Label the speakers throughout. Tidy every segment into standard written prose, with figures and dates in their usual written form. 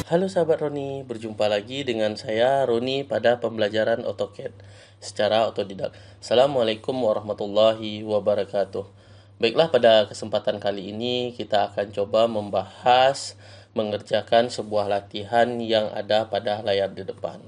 Speaker 1: Halo sahabat Roni, berjumpa lagi dengan saya Roni pada pembelajaran AutoCAD secara otodidak. Assalamualaikum warahmatullahi wabarakatuh. Baiklah, pada kesempatan kali ini kita akan coba membahas mengerjakan sebuah latihan yang ada pada layar di depan.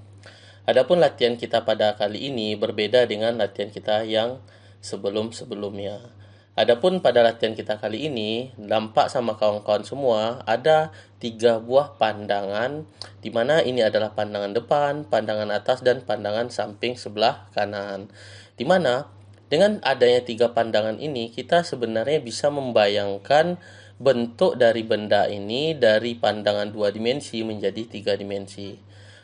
Speaker 1: Adapun latihan kita pada kali ini berbeda dengan latihan kita yang sebelum-sebelumnya. Adapun pada latihan kita kali ini, nampak sama kawan-kawan semua, ada 3 buah pandangan, di mana ini adalah pandangan depan, pandangan atas, dan pandangan samping sebelah kanan. Di mana dengan adanya 3 pandangan ini, kita sebenarnya bisa membayangkan bentuk dari benda ini dari pandangan 2 dimensi menjadi 3 dimensi.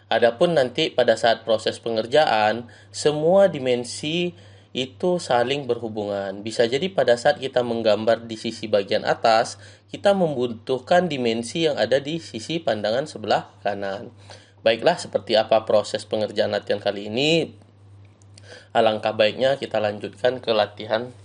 Speaker 1: Adapun nanti pada saat proses pengerjaan, semua dimensi itu saling berhubungan. Bisa jadi pada saat kita menggambar di sisi bagian atas, kita membutuhkan dimensi yang ada di sisi pandangan sebelah kanan. Baiklah, seperti apa proses pengerjaan latihan kali ini? Alangkah baiknya kita lanjutkan ke latihan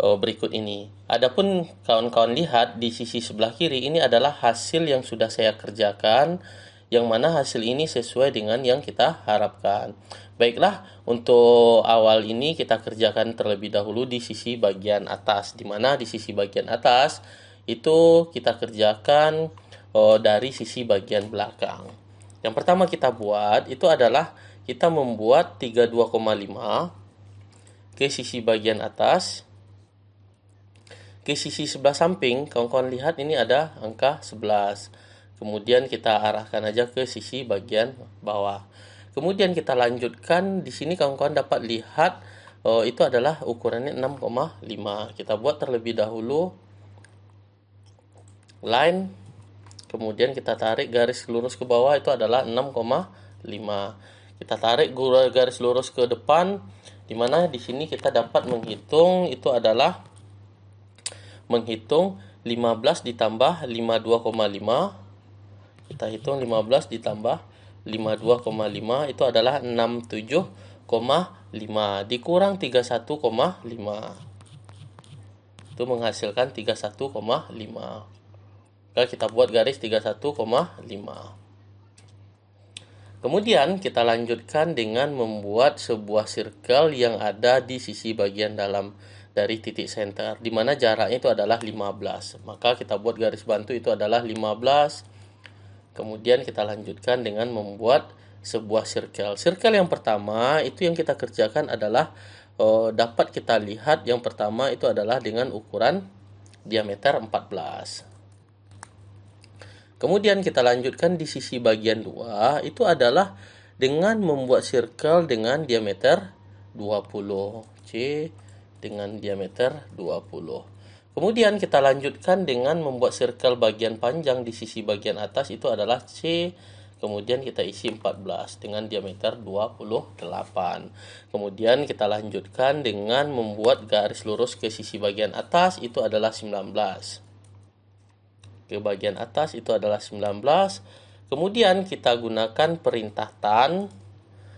Speaker 1: berikut ini. Adapun kawan-kawan lihat di sisi sebelah kiri, ini adalah hasil yang sudah saya kerjakan, yang mana hasil ini sesuai dengan yang kita harapkan. Baiklah, untuk awal ini kita kerjakan terlebih dahulu di sisi bagian atas, di mana di sisi bagian atas itu kita kerjakan dari sisi bagian belakang. Yang pertama kita buat itu adalah kita membuat 32,5 ke sisi bagian atas. Ke sisi sebelah samping, kawan-kawan lihat ini ada angka 11. Kemudian kita arahkan aja ke sisi bagian bawah. Kemudian kita lanjutkan, di sini kawan-kawan dapat lihat itu adalah ukurannya 6,5. Kita buat terlebih dahulu line, kemudian kita tarik garis lurus ke bawah, itu adalah 6,5. Kita tarik garis lurus ke depan, di mana di sini kita dapat menghitung itu adalah 15 ditambah 52,5. Kita hitung 15 ditambah 52,5 itu adalah 67,5 dikurang 31,5. Itu menghasilkan 31,5. Lalu kita buat garis 31,5. Kemudian kita lanjutkan dengan membuat sebuah circle yang ada di sisi bagian dalam dari titik center, di mana jaraknya itu adalah 15. Maka kita buat garis bantu itu adalah 15. Kemudian kita lanjutkan dengan membuat sebuah circle. Circle yang pertama itu yang kita kerjakan adalah dapat kita lihat yang pertama itu adalah dengan ukuran diameter 14. Kemudian kita lanjutkan di sisi bagian 2 itu adalah dengan membuat circle dengan diameter 20. C dengan diameter 20. Kemudian kita lanjutkan dengan membuat circle bagian panjang di sisi bagian atas itu adalah C. Kemudian kita isi 14 dengan diameter 28. Kemudian kita lanjutkan dengan membuat garis lurus ke sisi bagian atas itu adalah 19. Ke bagian atas itu adalah 19. Kemudian kita gunakan perintah tan.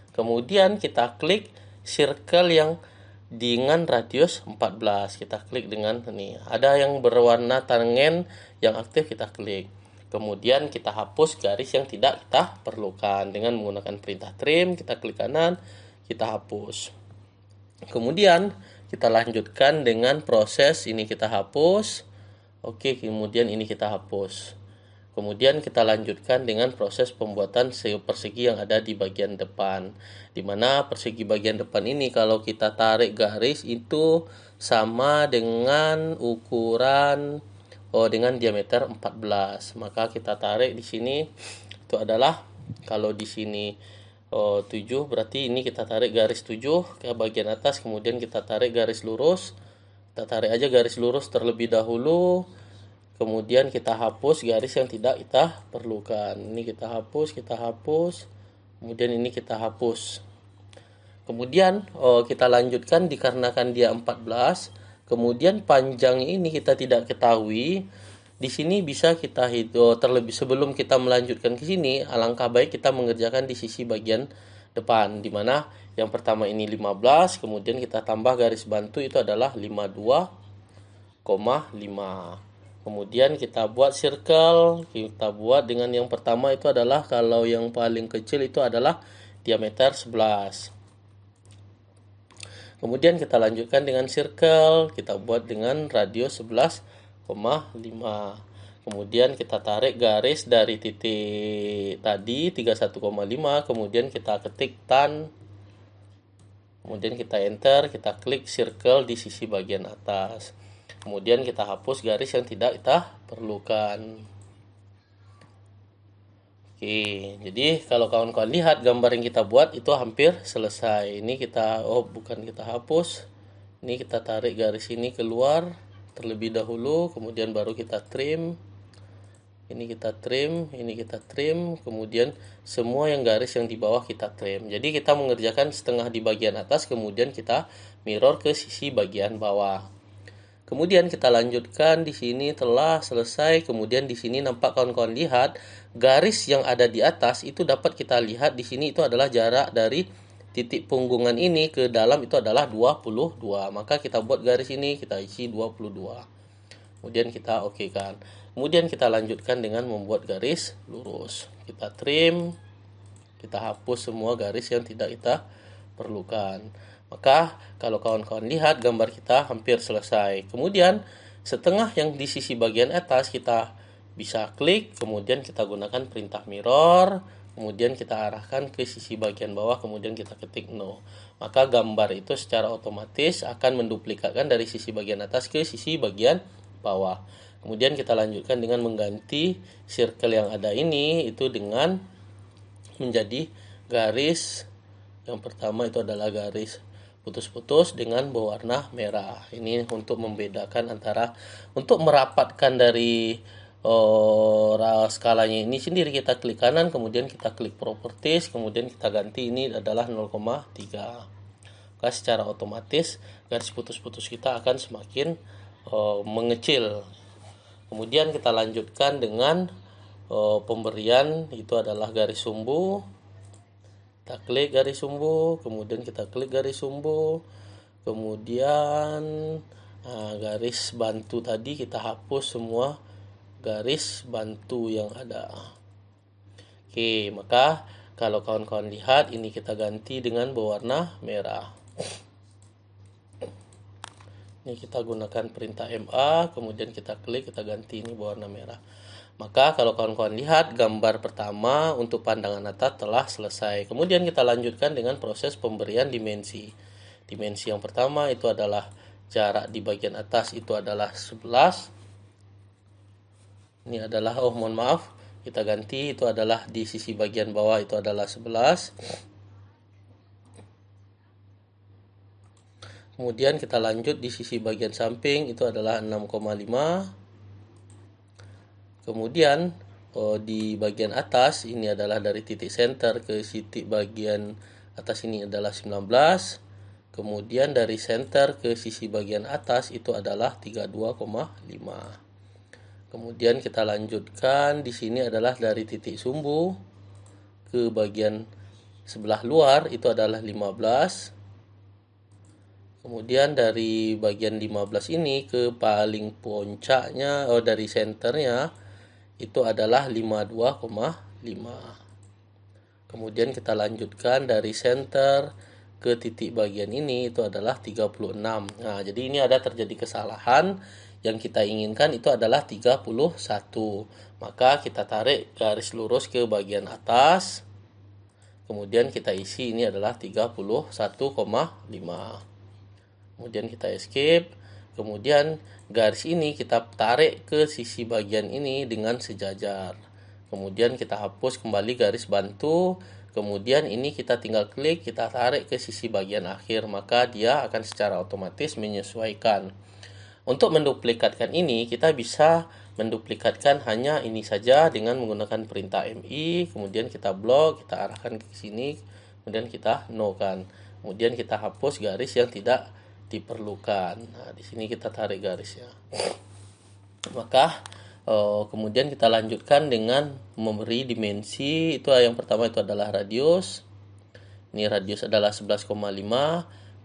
Speaker 1: Kemudian kita klik circle yang dengan radius 14. Kita klik dengan ini. Ada yang berwarna tangen yang aktif, kita klik. Kemudian kita hapus garis yang tidak kita perlukan dengan menggunakan perintah trim. Kita klik kanan, kita hapus. Kemudian kita lanjutkan dengan proses ini, kita hapus. Oke, kemudian ini kita hapus. Kemudian kita lanjutkan dengan proses pembuatan persegi yang ada di bagian depan. Di mana persegi bagian depan ini kalau kita tarik garis itu sama dengan ukuran dengan diameter 14. Maka kita tarik di sini itu adalah kalau di sini 7, berarti ini kita tarik garis 7 ke bagian atas, kemudian kita tarik garis lurus. Kita tarik aja garis lurus terlebih dahulu. Kemudian kita hapus garis yang tidak kita perlukan. Ini kita hapus. Kemudian ini kita hapus. Kemudian kita lanjutkan dikarenakan dia 14. Kemudian panjang ini kita tidak ketahui. Di sini bisa kita hitung terlebih sebelum kita melanjutkan ke sini. Alangkah baik kita mengerjakan di sisi bagian depan, di mana yang pertama ini 15, kemudian kita tambah garis bantu itu adalah 52,5. Kemudian kita buat circle, kita buat dengan yang pertama itu adalah kalau yang paling kecil itu adalah diameter 11. Kemudian kita lanjutkan dengan circle, kita buat dengan radius 11,5. Kemudian kita tarik garis dari titik tadi 31,5, kemudian kita ketik tan. Kemudian kita enter, kita klik circle di sisi bagian atas. Kemudian kita hapus garis yang tidak kita perlukan. Oke, jadi kalau kawan-kawan lihat gambar yang kita buat itu hampir selesai. Ini kita, bukan kita hapus. Ini kita tarik garis ini keluar terlebih dahulu, kemudian baru kita trim. Ini kita trim, ini kita trim, kemudian semua yang garis yang di bawah kita trim. Jadi kita mengerjakan setengah di bagian atas, kemudian kita mirror ke sisi bagian bawah. Kemudian kita lanjutkan di sini telah selesai. Kemudian di sini nampak kawan-kawan lihat garis yang ada di atas itu dapat kita lihat di sini itu adalah jarak dari titik punggungan ini ke dalam itu adalah 22. Maka kita buat garis ini, kita isi 22. Kemudian kita oke kan. Kemudian kita lanjutkan dengan membuat garis lurus. Kita trim, kita hapus semua garis yang tidak kita perlukan. Maka kalau kawan-kawan lihat gambar kita hampir selesai. Kemudian setengah yang di sisi bagian atas kita bisa klik, kemudian kita gunakan perintah mirror, kemudian kita arahkan ke sisi bagian bawah, kemudian kita ketik no. Maka gambar itu secara otomatis akan menduplikatkan dari sisi bagian atas ke sisi bagian bawah. Kemudian kita lanjutkan dengan mengganti circle yang ada ini itu dengan menjadi garis yang pertama itu adalah garis putus-putus dengan berwarna merah. Ini untuk membedakan antara, untuk merapatkan dari skalanya ini sendiri, kita klik kanan, kemudian kita klik properties, kemudian kita ganti ini adalah 0,3. Maka secara otomatis garis putus-putus kita akan semakin mengecil. Kemudian kita lanjutkan dengan pemberian itu adalah garis sumbu. Kita klik garis sumbu, kemudian kita klik garis sumbu, kemudian garis bantu tadi kita hapus semua garis bantu yang ada. Oke, maka kalau kawan-kawan lihat ini kita ganti dengan berwarna merah. Ini kita gunakan perintah MA, kemudian kita klik, kita ganti ini berwarna merah. Maka kalau kawan-kawan lihat gambar pertama untuk pandangan atas telah selesai. Kemudian kita lanjutkan dengan proses pemberian dimensi. Dimensi yang pertama itu adalah jarak di bagian atas itu adalah 11. Ini adalah, mohon maaf, kita ganti itu adalah di sisi bagian bawah itu adalah 11. Kemudian kita lanjut di sisi bagian samping itu adalah 6,5. Kemudian di bagian atas ini adalah dari titik center ke titik bagian atas ini adalah 19. Kemudian dari center ke sisi bagian atas itu adalah 32,5. Kemudian kita lanjutkan di sini adalah dari titik sumbu ke bagian sebelah luar itu adalah 15. Kemudian dari bagian 15 ini ke paling puncaknya dari senternya itu adalah 52,5. Kemudian kita lanjutkan dari center ke titik bagian ini itu adalah 36. Nah, jadi ini ada terjadi kesalahan, yang kita inginkan itu adalah 31. Maka kita tarik garis lurus ke bagian atas. Kemudian kita isi ini adalah 31,5. Kemudian kita escape, kemudian garis ini kita tarik ke sisi bagian ini dengan sejajar. Kemudian kita hapus kembali garis bantu, kemudian ini kita tinggal klik, kita tarik ke sisi bagian akhir, maka dia akan secara otomatis menyesuaikan. Untuk menduplikatkan ini, kita bisa menduplikatkan hanya ini saja dengan menggunakan perintah MI, kemudian kita blok, kita arahkan ke sini, kemudian kita no kan. Kemudian kita hapus garis yang tidak diperlukan. Nah, di sini kita tarik garisnya. Maka kemudian kita lanjutkan dengan memberi dimensi. Itu yang pertama itu adalah radius. Ini radius adalah 11,5.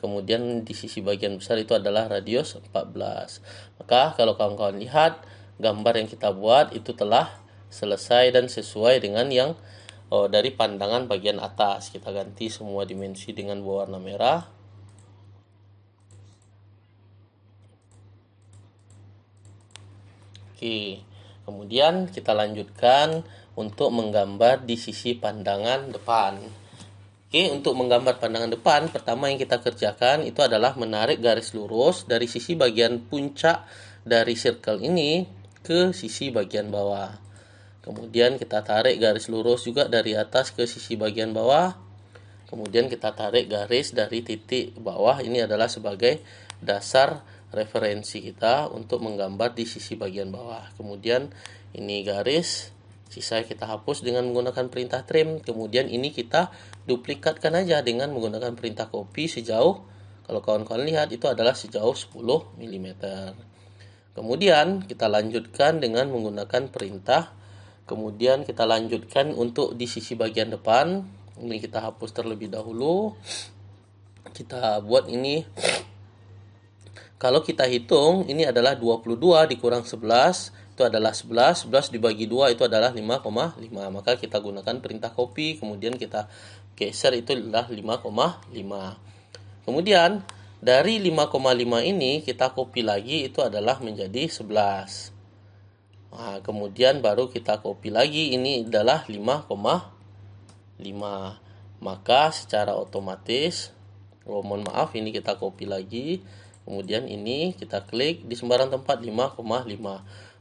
Speaker 1: Kemudian di sisi bagian besar itu adalah radius 14. Maka kalau kawan-kawan lihat gambar yang kita buat itu telah selesai dan sesuai dengan yang dari pandangan bagian atas. Kita ganti semua dimensi dengan berwarna merah. Oke, kemudian kita lanjutkan untuk menggambar di sisi pandangan depan. Oke, untuk menggambar pandangan depan, pertama yang kita kerjakan itu adalah menarik garis lurus dari sisi bagian puncak dari circle ini ke sisi bagian bawah. Kemudian kita tarik garis lurus juga dari atas ke sisi bagian bawah. Kemudian kita tarik garis dari titik bawah, ini adalah sebagai dasar referensi kita untuk menggambar di sisi bagian bawah. Kemudian ini garis, sisa kita hapus dengan menggunakan perintah trim. Kemudian ini kita duplikatkan aja dengan menggunakan perintah copy sejauh, kalau kawan-kawan lihat itu adalah sejauh 10 mm. Kemudian kita lanjutkan dengan menggunakan perintah. Kemudian kita lanjutkan untuk di sisi bagian depan. Ini kita hapus terlebih dahulu. Kita buat ini. Kalau kita hitung, ini adalah 22 dikurang 11, itu adalah 11. 11 dibagi 2 itu adalah 5,5. Maka kita gunakan perintah copy, kemudian kita geser, itu adalah 5,5. Kemudian dari 5,5 ini kita copy lagi, itu adalah menjadi 11. Nah, kemudian baru kita copy lagi, ini adalah 5,5. Maka secara otomatis, mohon maaf, ini kita copy lagi. Kemudian ini kita klik di sembarang tempat 5,5.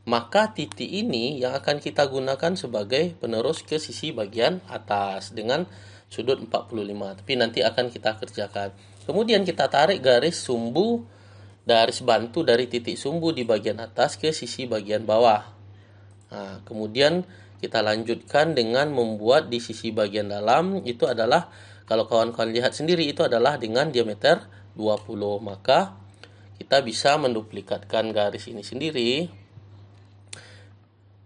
Speaker 1: Maka titik ini yang akan kita gunakan sebagai penerus ke sisi bagian atas dengan sudut 45. Tapi nanti akan kita kerjakan. Kemudian kita tarik garis sumbu, garis bantu dari titik sumbu di bagian atas ke sisi bagian bawah. Nah, kemudian kita lanjutkan dengan membuat di sisi bagian dalam, itu adalah, kalau kawan-kawan lihat sendiri, itu adalah dengan diameter 20. Maka kita bisa menduplikatkan garis ini sendiri.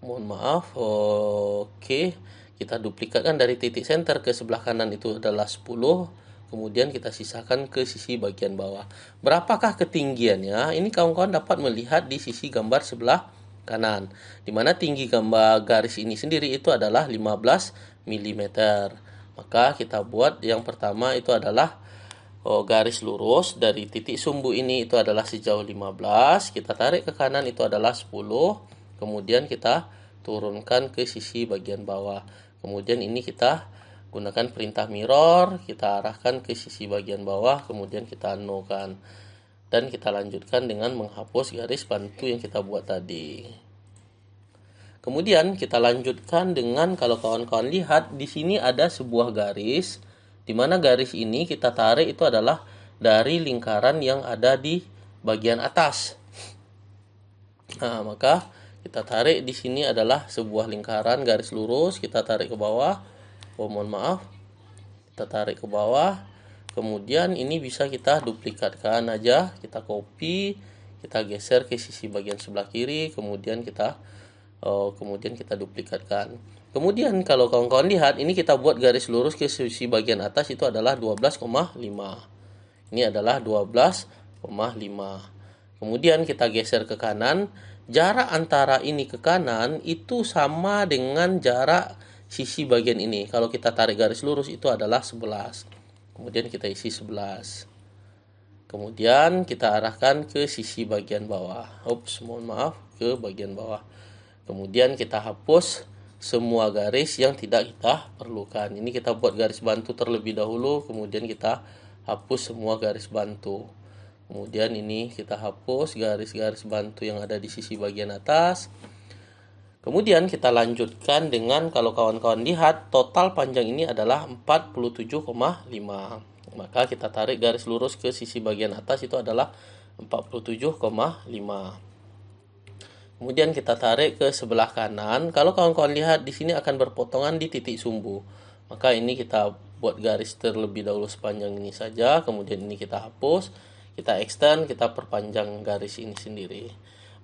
Speaker 1: Mohon maaf. Oke, kita duplikatkan dari titik center ke sebelah kanan itu adalah 10. Kemudian kita sisakan ke sisi bagian bawah. Berapakah ketinggiannya? Ini kawan-kawan dapat melihat di sisi gambar sebelah kanan, di mana tinggi gambar garis ini sendiri itu adalah 15 mm. Maka kita buat yang pertama itu adalah garis lurus dari titik sumbu ini itu adalah sejauh 15. Kita tarik ke kanan itu adalah 10. Kemudian kita turunkan ke sisi bagian bawah. Kemudian ini kita gunakan perintah mirror, kita arahkan ke sisi bagian bawah, kemudian kita nolkan. Dan kita lanjutkan dengan menghapus garis bantu yang kita buat tadi. Kemudian kita lanjutkan dengan, kalau kawan-kawan lihat di sini ada sebuah garis, di mana garis ini kita tarik itu adalah dari lingkaran yang ada di bagian atas. Nah, maka kita tarik di sini adalah sebuah lingkaran garis lurus, kita tarik ke bawah. Mohon maaf. Kita tarik ke bawah. Kemudian ini bisa kita duplikatkan aja, kita copy, kita geser ke sisi bagian sebelah kiri, kemudian kita duplikatkan. Kemudian kalau kawan-kawan lihat, ini kita buat garis lurus ke sisi bagian atas itu adalah 12,5. Ini adalah 12,5. Kemudian kita geser ke kanan, jarak antara ini ke kanan itu sama dengan jarak sisi bagian ini. Kalau kita tarik garis lurus itu adalah 11. Kemudian kita isi 11. Kemudian kita arahkan ke sisi bagian bawah. Mohon maaf, ke bagian bawah. Kemudian kita hapus semua garis yang tidak kita perlukan. Ini kita buat garis bantu terlebih dahulu, kemudian kita hapus semua garis bantu. Kemudian ini kita hapus garis-garis bantu yang ada di sisi bagian atas. Kemudian kita lanjutkan dengan, kalau kawan-kawan lihat, total panjang ini adalah 47,5. Maka kita tarik garis lurus ke sisi bagian atas itu adalah 47,5. Kemudian kita tarik ke sebelah kanan. Kalau kawan-kawan lihat di sini akan berpotongan di titik sumbu. Maka ini kita buat garis terlebih dahulu sepanjang ini saja. Kemudian ini kita hapus, kita extend, kita perpanjang garis ini sendiri.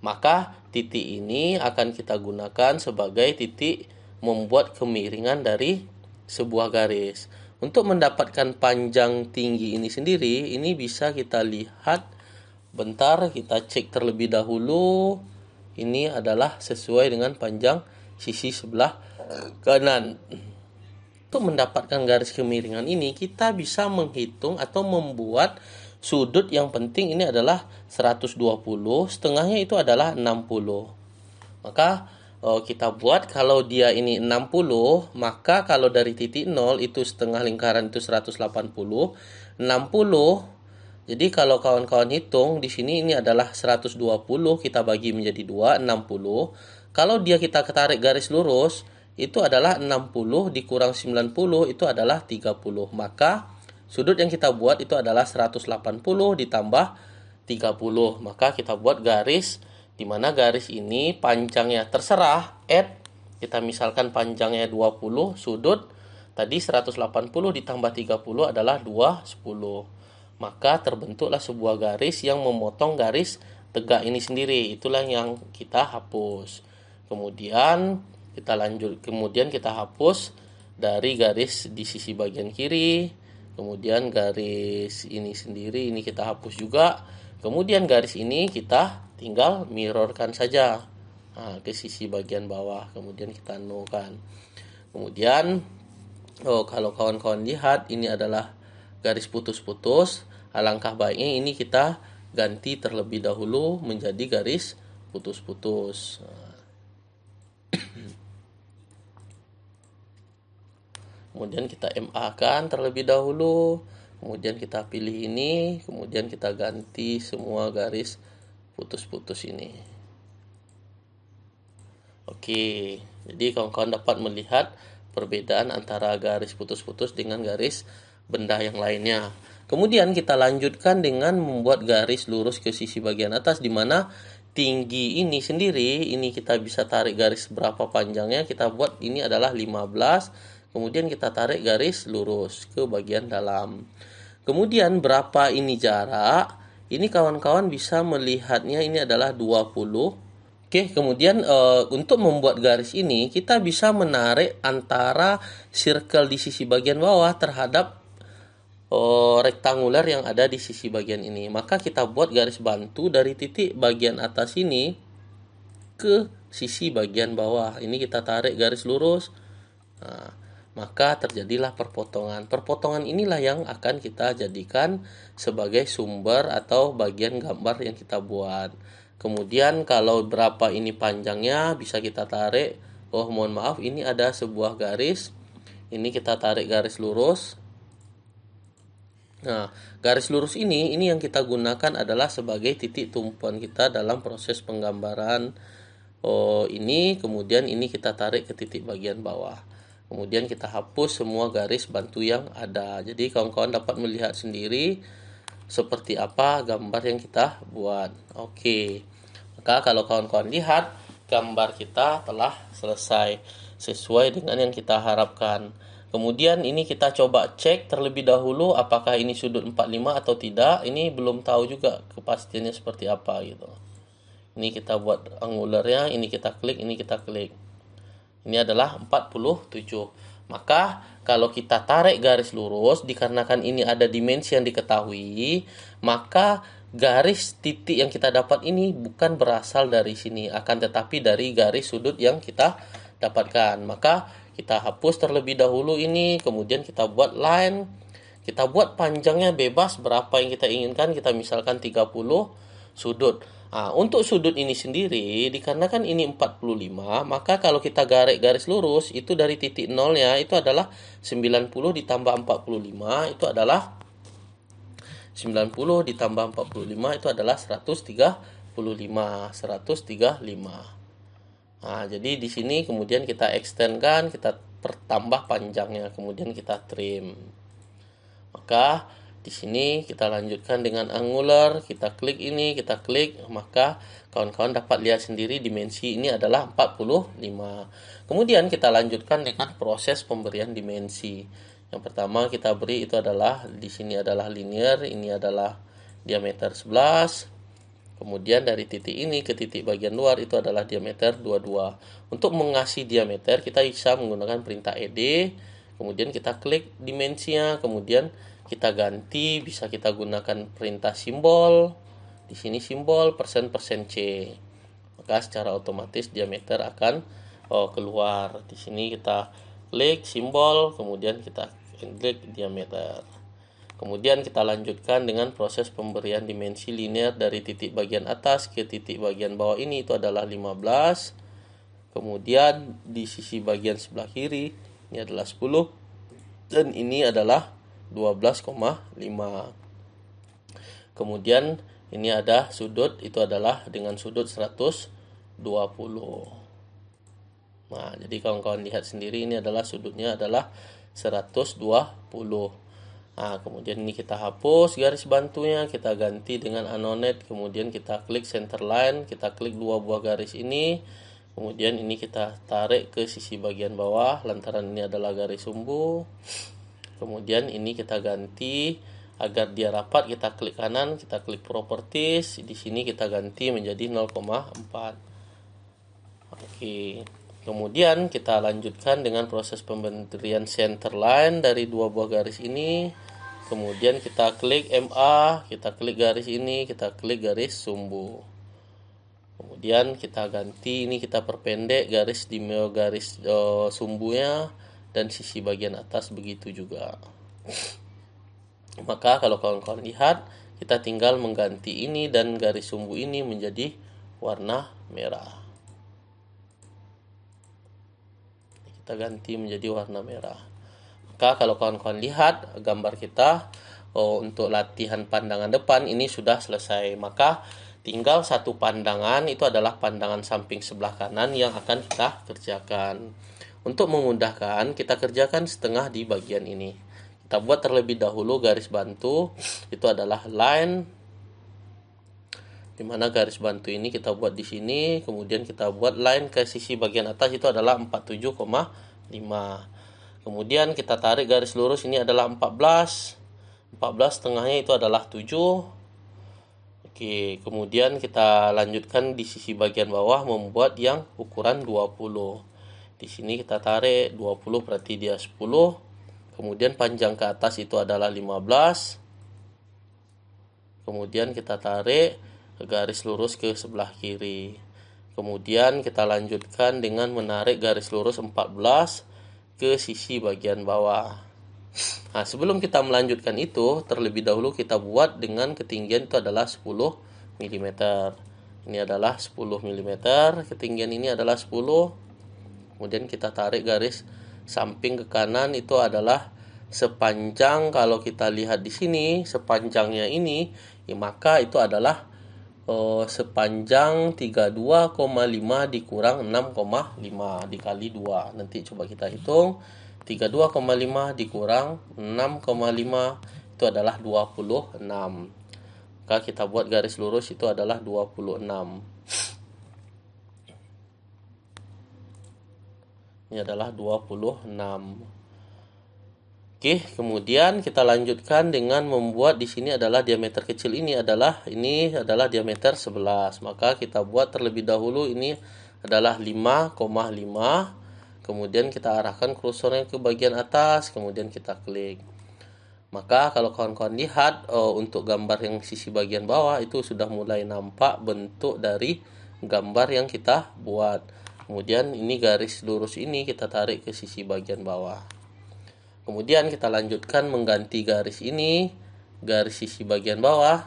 Speaker 1: Maka titik ini akan kita gunakan sebagai titik membuat kemiringan dari sebuah garis. Untuk mendapatkan panjang tinggi ini sendiri, ini bisa kita lihat. Bentar, kita cek terlebih dahulu. ini adalah sesuai dengan panjang sisi sebelah kanan. Untuk mendapatkan garis kemiringan ini, kita bisa menghitung atau membuat sudut yang penting ini adalah 120, setengahnya itu adalah 60. Maka kita buat kalau dia ini 60, maka kalau dari titik 0 itu setengah lingkaran itu 180, 60. Jadi kalau kawan-kawan hitung di sini ini adalah 120, kita bagi menjadi 2, 60. Kalau dia kita tarik garis lurus, itu adalah 60 dikurang 90 itu adalah 30. Maka sudut yang kita buat itu adalah 180 ditambah 30. Maka kita buat garis di mana garis ini panjangnya terserah, kita misalkan panjangnya 20, sudut tadi 180 ditambah 30 adalah 210. Maka terbentuklah sebuah garis yang memotong garis tegak ini sendiri. Itulah yang kita hapus. Kemudian kita hapus dari garis di sisi bagian kiri. Kemudian garis ini sendiri ini kita hapus juga. Kemudian garis ini kita tinggal mirrorkan saja ke sisi bagian bawah. Kemudian kita nolkan. Kemudian kalau kawan-kawan lihat ini adalah garis putus-putus. Alangkah baiknya ini kita ganti terlebih dahulu menjadi garis putus-putus. Kemudian kita MA kan terlebih dahulu. Kemudian kita pilih ini. Kemudian kita ganti semua garis putus-putus ini. Oke, jadi kawan-kawan dapat melihat perbedaan antara garis putus-putus dengan garis benda yang lainnya. Kemudian kita lanjutkan dengan membuat garis lurus ke sisi bagian atas, di mana tinggi ini sendiri, ini kita bisa tarik garis berapa panjangnya, kita buat ini adalah 15. Kemudian kita tarik garis lurus ke bagian dalam. Kemudian berapa ini jarak? Ini kawan-kawan bisa melihatnya ini adalah 20. Oke, kemudian untuk membuat garis ini kita bisa menarik antara circle di sisi bagian bawah terhadap rektangular yang ada di sisi bagian ini. Maka kita buat garis bantu dari titik bagian atas ini ke sisi bagian bawah. Ini kita tarik garis lurus. Nah, maka terjadilah perpotongan. Perpotongan inilah yang akan kita jadikan sebagai sumber atau bagian gambar yang kita buat. Kemudian kalau berapa ini panjangnya bisa kita tarik. Mohon maaf, ini ada sebuah garis. Ini kita tarik garis lurus. Nah, garis lurus ini yang kita gunakan adalah sebagai titik tumpuan kita dalam proses penggambaran ini. Kemudian ini kita tarik ke titik bagian bawah. Kemudian kita hapus semua garis bantu yang ada. Jadi kawan-kawan dapat melihat sendiri seperti apa gambar yang kita buat. Oke. Maka kalau kawan-kawan lihat, gambar kita telah selesai sesuai dengan yang kita harapkan. Kemudian ini kita coba cek terlebih dahulu apakah ini sudut 45 atau tidak. Ini belum tahu juga kepastiannya seperti apa gitu. Ini kita buat angularnya, ini kita klik, ini kita klik. Ini adalah 47. Maka kalau kita tarik garis lurus, dikarenakan ini ada dimensi yang diketahui, maka garis titik yang kita dapat ini bukan berasal dari sini, akan tetapi dari garis sudut yang kita dapatkan. Maka kita hapus terlebih dahulu ini, kemudian kita buat line. Kita buat panjangnya bebas berapa yang kita inginkan, kita misalkan 30 sudut. Nah, untuk sudut ini sendiri, dikarenakan ini 45, maka kalau kita garis lurus, itu dari titik nolnya, itu adalah 90 ditambah 45, itu adalah 90 ditambah 45, itu adalah 135. Nah, jadi di sini kemudian kita extendkan, kita pertambah panjangnya, kemudian kita trim. Maka di sini kita lanjutkan dengan angular, kita klik ini, kita klik, maka kawan-kawan dapat lihat sendiri dimensi ini adalah 45. Kemudian kita lanjutkan dengan proses pemberian dimensi. Yang pertama kita beri itu adalah, di sini adalah linear, ini adalah diameter 11. Kemudian dari titik ini ke titik bagian luar itu adalah diameter 22. Untuk mengasih diameter kita bisa menggunakan perintah ED. Kemudian kita klik dimensinya, kemudian kita ganti, bisa kita gunakan perintah simbol. Di sini simbol %%C. maka secara otomatis diameter akan keluar. Di sini kita klik simbol, kemudian kita klik diameter. Kemudian kita lanjutkan dengan proses pemberian dimensi linear dari titik bagian atas ke titik bagian bawah ini, itu adalah 15. Kemudian di sisi bagian sebelah kiri ini adalah 10 dan ini adalah 12,5. Kemudian ini ada sudut, itu adalah dengan sudut 120. Nah, jadi kawan-kawan lihat sendiri, ini adalah sudutnya adalah 120. Nah, kemudian ini kita hapus garis bantunya, kita ganti dengan anonet, kemudian kita klik center line, kita klik dua buah garis ini, kemudian ini kita tarik ke sisi bagian bawah lantaran ini adalah garis sumbu. Kemudian ini kita ganti agar dia rapat, kita klik kanan, kita klik properties, di sini kita ganti menjadi 0,4. Oke. Kemudian kita lanjutkan dengan proses pemberian center line dari dua buah garis ini. Kemudian kita klik MA, kita klik garis ini, kita klik garis sumbu. Kemudian kita ganti, ini kita perpendek garis di garis sumbunya, dan sisi bagian atas begitu juga. Maka kalau kawan-kawan lihat, kita tinggal mengganti ini dan garis sumbu ini menjadi warna merah. Kita ganti menjadi warna merah. Maka kalau kawan-kawan lihat gambar kita untuk latihan pandangan depan ini sudah selesai. Maka tinggal satu pandangan, itu adalah pandangan samping sebelah kanan yang akan kita kerjakan. Untuk memudahkan, kita kerjakan setengah di bagian ini. Kita buat terlebih dahulu garis bantu, itu adalah line, dimana garis bantu ini kita buat di sini, kemudian kita buat line ke sisi bagian atas, itu adalah 47,5. Kemudian kita tarik garis lurus, ini adalah 14 setengahnya itu adalah 7. Oke, kemudian kita lanjutkan di sisi bagian bawah membuat yang ukuran 20. Di sini kita tarik 20 berarti dia 10. Kemudian panjang ke atas itu adalah 15. Kemudian kita tarik garis lurus ke sebelah kiri. Kemudian kita lanjutkan dengan menarik garis lurus 14 ke sisi bagian bawah. Nah, sebelum kita melanjutkan itu, terlebih dahulu kita buat dengan ketinggian itu adalah 10 mm. Ini adalah 10 mm, ketinggian ini adalah 10. Kemudian kita tarik garis samping ke kanan, itu adalah sepanjang, kalau kita lihat di sini sepanjangnya ini ya, maka itu adalah sepanjang 32,5 dikurang 6,5 dikali 2. Nanti coba kita hitung, 32,5 dikurang 6,5 itu adalah 26. Maka kita buat garis lurus, itu adalah 26. Ini adalah 26. Oke, kemudian kita lanjutkan dengan membuat di sini adalah diameter kecil ini adalah diameter 11. Maka kita buat terlebih dahulu, ini adalah 5,5. Kemudian kita arahkan kursornya ke bagian atas, kemudian kita klik. Maka kalau kawan-kawan lihat untuk gambar yang sisi bagian bawah itu sudah mulai nampak bentuk dari gambar yang kita buat. Kemudian ini garis lurus ini kita tarik ke sisi bagian bawah. Kemudian kita lanjutkan mengganti garis ini, garis sisi bagian bawah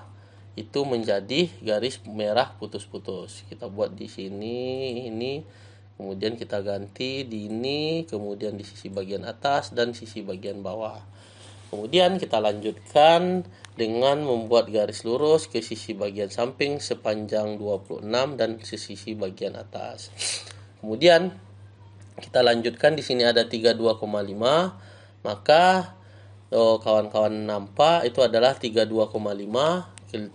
Speaker 1: itu menjadi garis merah putus-putus. Kita buat di sini ini, kemudian kita ganti di ini, kemudian di sisi bagian atas dan sisi bagian bawah. Kemudian kita lanjutkan dengan membuat garis lurus ke sisi bagian samping sepanjang 26 dan sisi bagian atas. Kemudian kita lanjutkan, di sini ada 32,5, maka kawan-kawan nampak itu adalah 32,5.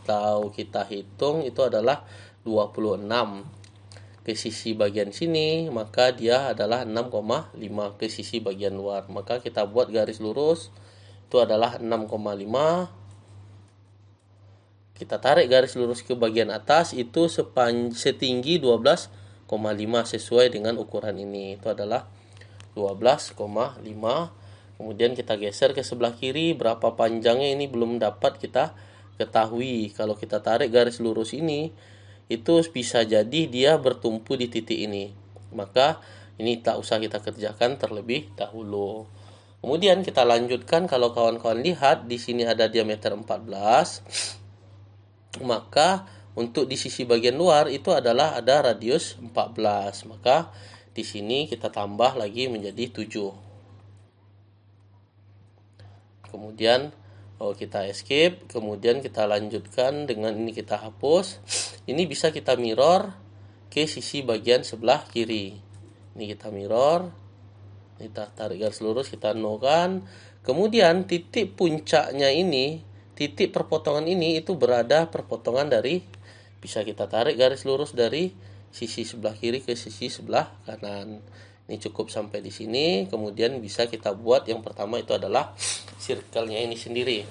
Speaker 1: Kalau kita hitung itu adalah 26 ke sisi bagian sini, maka dia adalah 6,5 ke sisi bagian luar. Maka kita buat garis lurus, itu adalah 6,5. Kita tarik garis lurus ke bagian atas, itu setinggi 12,5 sesuai dengan ukuran ini, itu adalah 12,5. Kemudian kita geser ke sebelah kiri, berapa panjangnya ini belum dapat kita ketahui. Kalau kita tarik garis lurus ini, itu bisa jadi dia bertumpu di titik ini. Maka ini tak usah kita kerjakan terlebih dahulu. Kemudian kita lanjutkan, kalau kawan-kawan lihat di sini ada diameter 14, maka untuk di sisi bagian luar itu adalah ada radius 14. Maka di sini kita tambah lagi menjadi 7. Kemudian kita escape, kemudian kita lanjutkan dengan ini kita hapus. Ini bisa kita mirror ke sisi bagian sebelah kiri. Ini kita mirror, kita tarik garis lurus, kita nokan. Kemudian titik puncaknya ini, titik perpotongan ini itu berada perpotongan dari, bisa kita tarik garis lurus dari sisi sebelah kiri ke sisi sebelah kanan. Ini cukup sampai di sini. Kemudian bisa kita buat yang pertama itu adalah circle-nya ini sendiri.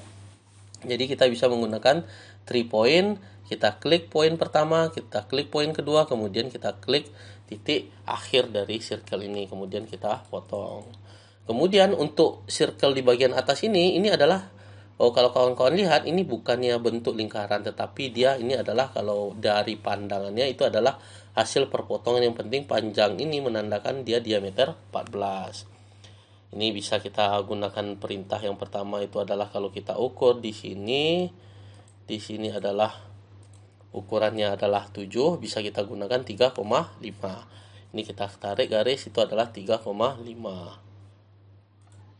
Speaker 1: Jadi kita bisa menggunakan 3 point. Kita klik poin pertama, kita klik poin kedua, kemudian kita klik titik akhir dari circle ini, kemudian kita potong. Kemudian untuk circle di bagian atas ini adalah, kalau kawan-kawan lihat, ini bukannya bentuk lingkaran, tetapi dia ini adalah, kalau dari pandangannya itu adalah hasil perpotongan. Yang penting panjang ini menandakan dia diameter 14. Ini bisa kita gunakan perintah yang pertama itu adalah, kalau kita ukur di sini adalah ukurannya adalah 7, bisa kita gunakan 3,5. Ini kita tarik garis, itu adalah 3,5.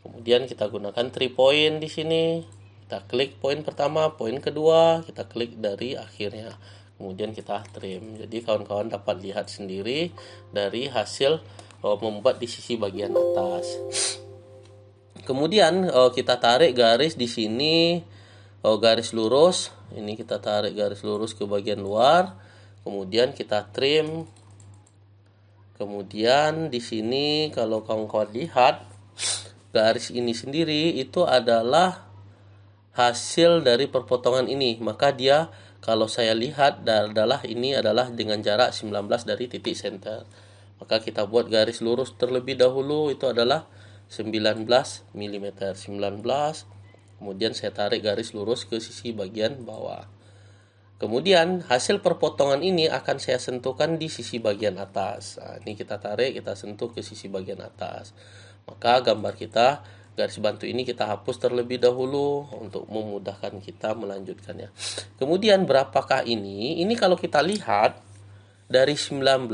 Speaker 1: Kemudian kita gunakan 3 point di sini. Kita klik poin pertama, poin kedua, kita klik dari akhirnya. Kemudian kita trim. Jadi kawan-kawan dapat lihat sendiri dari hasil membuat di sisi bagian atas. Kemudian kita tarik garis di sini, garis lurus. Ini kita tarik garis lurus ke bagian luar. Kemudian kita trim. Kemudian di sini kalau kawan-kawan lihat, garis ini sendiri itu adalah hasil dari perpotongan ini. Maka dia, kalau saya lihat adalah, ini adalah dengan jarak 19 dari titik center. Maka kita buat garis lurus terlebih dahulu, itu adalah 19 mm. 19. Kemudian saya tarik garis lurus ke sisi bagian bawah. Kemudian hasil perpotongan ini akan saya sentuhkan di sisi bagian atas. Nah, ini kita tarik, kita sentuh ke sisi bagian atas. Maka gambar kita, garis bantu ini kita hapus terlebih dahulu untuk memudahkan kita melanjutkannya. Kemudian berapakah ini? Ini kalau kita lihat dari 19,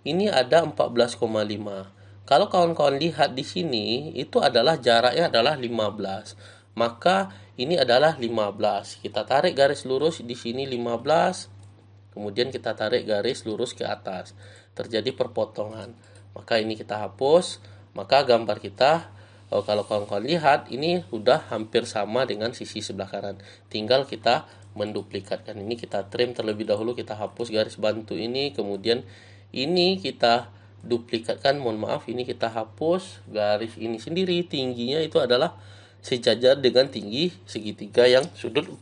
Speaker 1: ini ada 14,5. Kalau kawan-kawan lihat di sini, itu adalah jaraknya adalah 15. Maka ini adalah 15. Kita tarik garis lurus di sini 15. Kemudian kita tarik garis lurus ke atas. Terjadi perpotongan. Maka ini kita hapus. Maka gambar kita, kalau kawan-kawan lihat, ini sudah hampir sama dengan sisi sebelah kanan. Tinggal kita menduplikatkan. Ini kita trim terlebih dahulu, kita hapus garis bantu ini. Kemudian ini kita duplikatkan, mohon maaf, ini kita hapus garis ini sendiri. Tingginya itu adalah sejajar dengan tinggi segitiga yang sudut 45.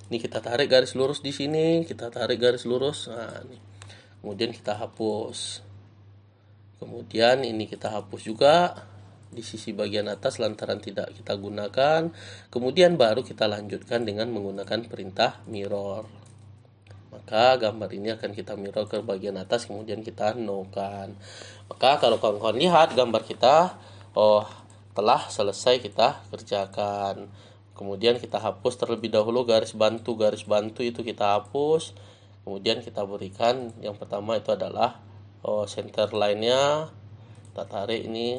Speaker 1: Ini kita tarik garis lurus di sini, kita tarik garis lurus. Nah, ini. Kemudian kita hapus. Kemudian ini kita hapus juga di sisi bagian atas lantaran tidak kita gunakan. Kemudian baru kita lanjutkan dengan menggunakan perintah mirror. Maka gambar ini akan kita mirror ke bagian atas, kemudian kita no-kan. Maka kalau kawan-kawan lihat, gambar kita telah selesai kita kerjakan. Kemudian kita hapus terlebih dahulu garis bantu itu kita hapus. Kemudian kita berikan yang pertama itu adalah center line-nya. Kita tarik ini.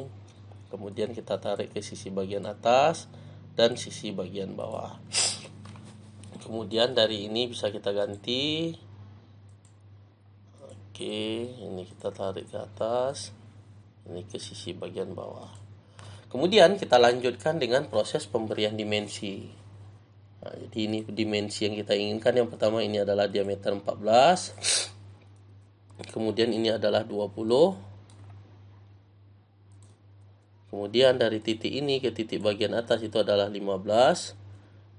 Speaker 1: Kemudian kita tarik ke sisi bagian atas dan sisi bagian bawah. Kemudian dari ini bisa kita ganti. Oke, ini kita tarik ke atas. Ini ke sisi bagian bawah. Kemudian kita lanjutkan dengan proses pemberian dimensi. Nah, jadi ini dimensi yang kita inginkan. Yang pertama ini adalah diameter 14. Kemudian ini adalah 20. Kemudian dari titik ini ke titik bagian atas itu adalah 15.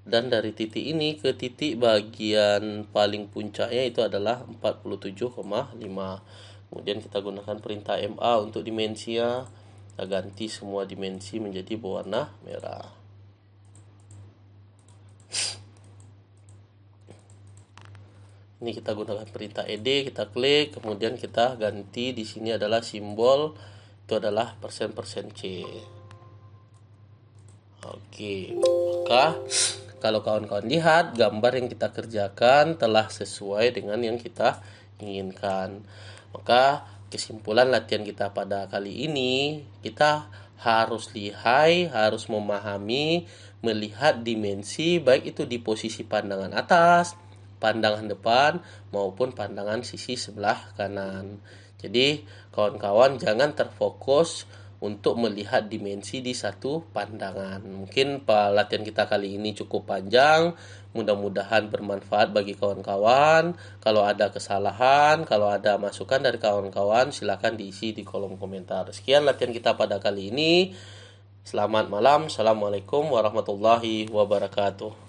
Speaker 1: Dan dari titik ini ke titik bagian paling puncaknya itu adalah 47,5. Kemudian kita gunakan perintah MA untuk dimensinya. Kita ganti semua dimensi menjadi berwarna merah. Ini kita gunakan perintah ed, kita klik, kemudian kita ganti di sini adalah simbol itu adalah persen C. Oke, maka kalau kawan-kawan lihat gambar yang kita kerjakan telah sesuai dengan yang kita inginkan. Maka kesimpulan latihan kita pada kali ini, kita harus lihai, harus memahami, melihat dimensi baik itu di posisi pandangan atas, pandangan depan maupun pandangan sisi sebelah kanan. Jadi kawan-kawan jangan terfokus untuk melihat dimensi di satu pandangan. Mungkin latihan kita kali ini cukup panjang, mudah-mudahan bermanfaat bagi kawan-kawan. Kalau ada kesalahan, kalau ada masukan dari kawan-kawan, silakan diisi di kolom komentar. Sekian latihan kita pada kali ini. Selamat malam. Assalamualaikum warahmatullahi wabarakatuh.